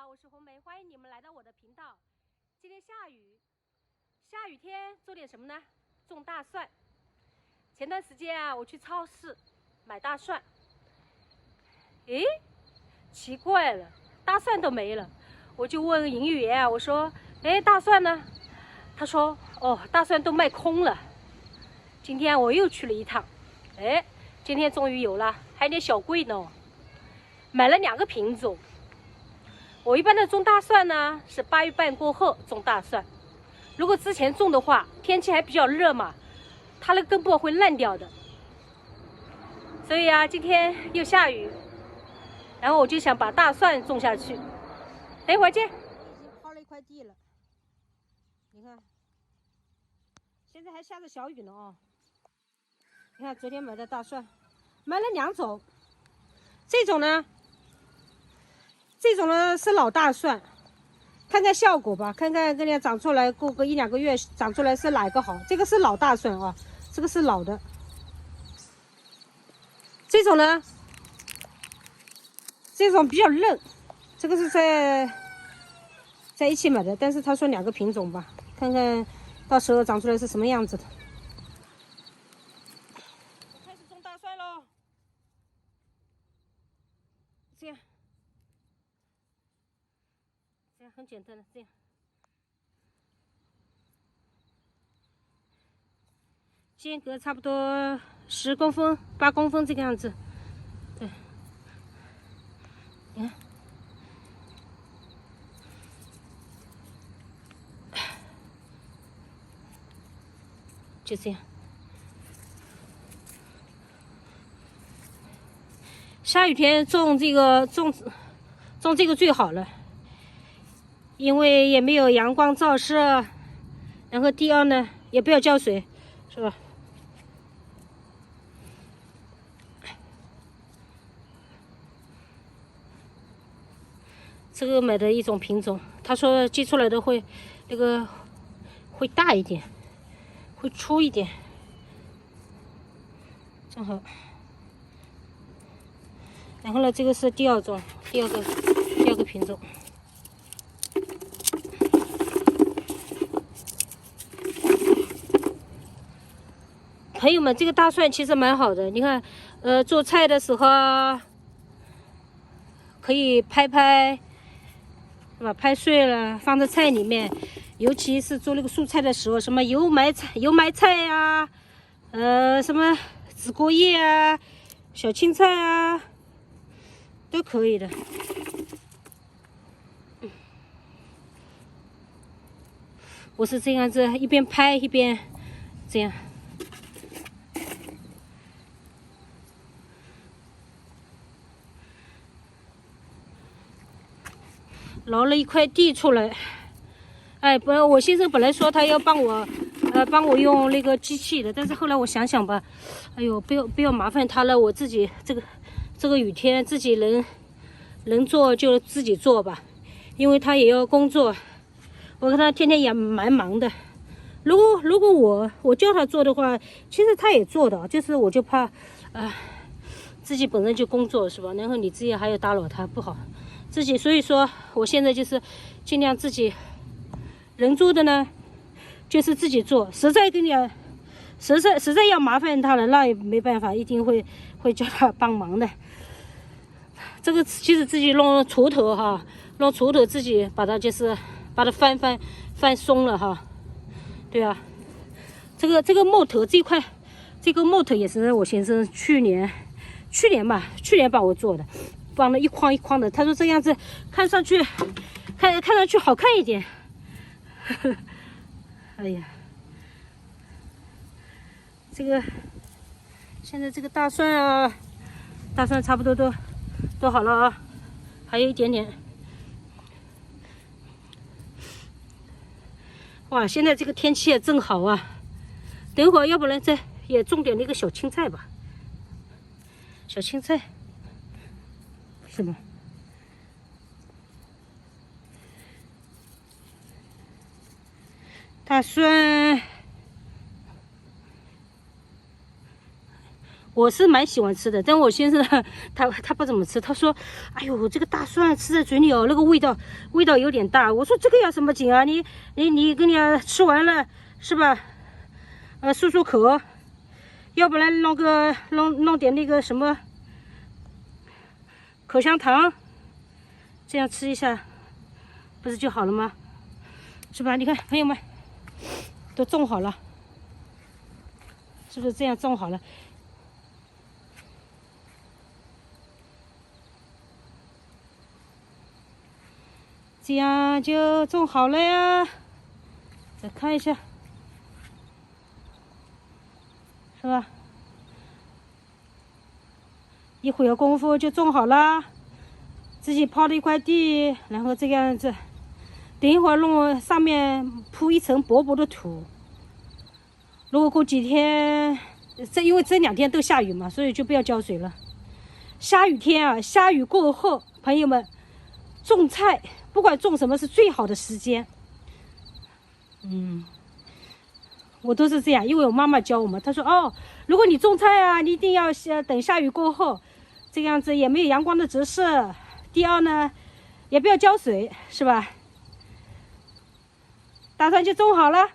我是红梅，欢迎你们来到我的频道。今天下雨天做点什么呢？种大蒜。前段时间啊，我去超市买大蒜，诶，奇怪了，大蒜都没了。我就问营业员啊，我说，诶，大蒜呢？他说，哦，大蒜都卖空了。今天我又去了一趟，诶，今天终于有了，还有点小贵呢。买了2个品种。我一般的种大蒜呢，是8月半过后种大蒜。如果之前种的话，天气还比较热嘛，它的根部会烂掉的。所以啊，今天又下雨，然后我就想把大蒜种下去。等一会儿见。已经抛了一块地了，你看，现在还下着小雨呢哦。你看昨天买的大蒜，买了2种，这种呢是老大蒜。看看效果吧，看看跟人家长出来，过个1、2个月长出来是哪个好？这个是老大蒜啊，这个是老的。这种呢，这种比较嫩，这个是在一起买的，但是他说2个品种吧，看看到时候长出来是什么样子的。我开始种大蒜喽，这样很简单的这样。间隔差不多10公分、8公分这个样子。对，你看，就这样。下雨天种这个最好了，因为也没有阳光照射，然后第二呢，也不要浇水，是吧？这个买的一种品种，他说结出来的会大一点，会粗一点，正好。然后呢，这个是第二个品种。朋友们，这个大蒜其实蛮好的，你看，做菜的时候可以拍。是吧？拍碎了放在菜里面，尤其是做那个蔬菜的时候，什么油麦菜呀、什么紫锅叶啊、小青菜啊，都可以的。我是这样子，一边拍一边这样。捞了一块地出来，哎，我先生本来说他要帮我用那个机器的，但是后来我想想吧，哎呦，不要麻烦他了，我自己这个雨天自己能做就自己做吧，因为他也要工作，我看他天天也蛮忙的。如果我叫他做的话，其实他也做的，就是我就怕，自己本身就工作是吧？然后你自己还要打扰他不好。所以说我现在就是尽量自己能做的呢，就是自己做。实在要麻烦他了，那也没办法，一定会叫他帮忙的。这个其实自己弄锄头哈，弄锄头自己把它翻松了哈。对啊，这个木头这块，这个木头也是我先生去年帮我做的。放了一筐一筐的，他说这样子看上去好看一点。哎呀，这个现在这个大蒜差不多都好了啊，还有一点点。哇，现在这个天气也正好啊，等会儿要不然再也种点那个小青菜吧，小青菜。是吗？大蒜，我是蛮喜欢吃的，但我先生他不怎么吃，他说，哎呦，这个大蒜吃在嘴里哦，那个味道有点大。我说这个要什么紧啊？你跟你吃完了是吧？漱口，要不然弄点那个什么口香糖，这样吃一下，不是就好了吗？是吧？你看朋友们都种好了，是不是这样种好了？这样就种好了呀。再看一下，是吧？一会儿功夫就种好了，自己刨了一块地，然后这个样子，等一会儿弄上面铺一层薄薄的土。如果过几天，因为这2天都下雨嘛，所以就不要浇水了。下雨天啊，下雨过后，朋友们种菜，不管种什么是最好的时间。我都是这样，因为我妈妈教我们，她说哦，如果你种菜啊，你一定要等下雨过后，这个样子也没有阳光的直射。第二呢，也不要浇水，是吧？大蒜就种好了，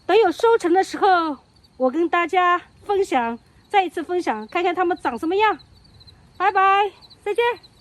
等有收成的时候，我跟大家分享，再一次分享，看看它们长什么样。拜拜，再见。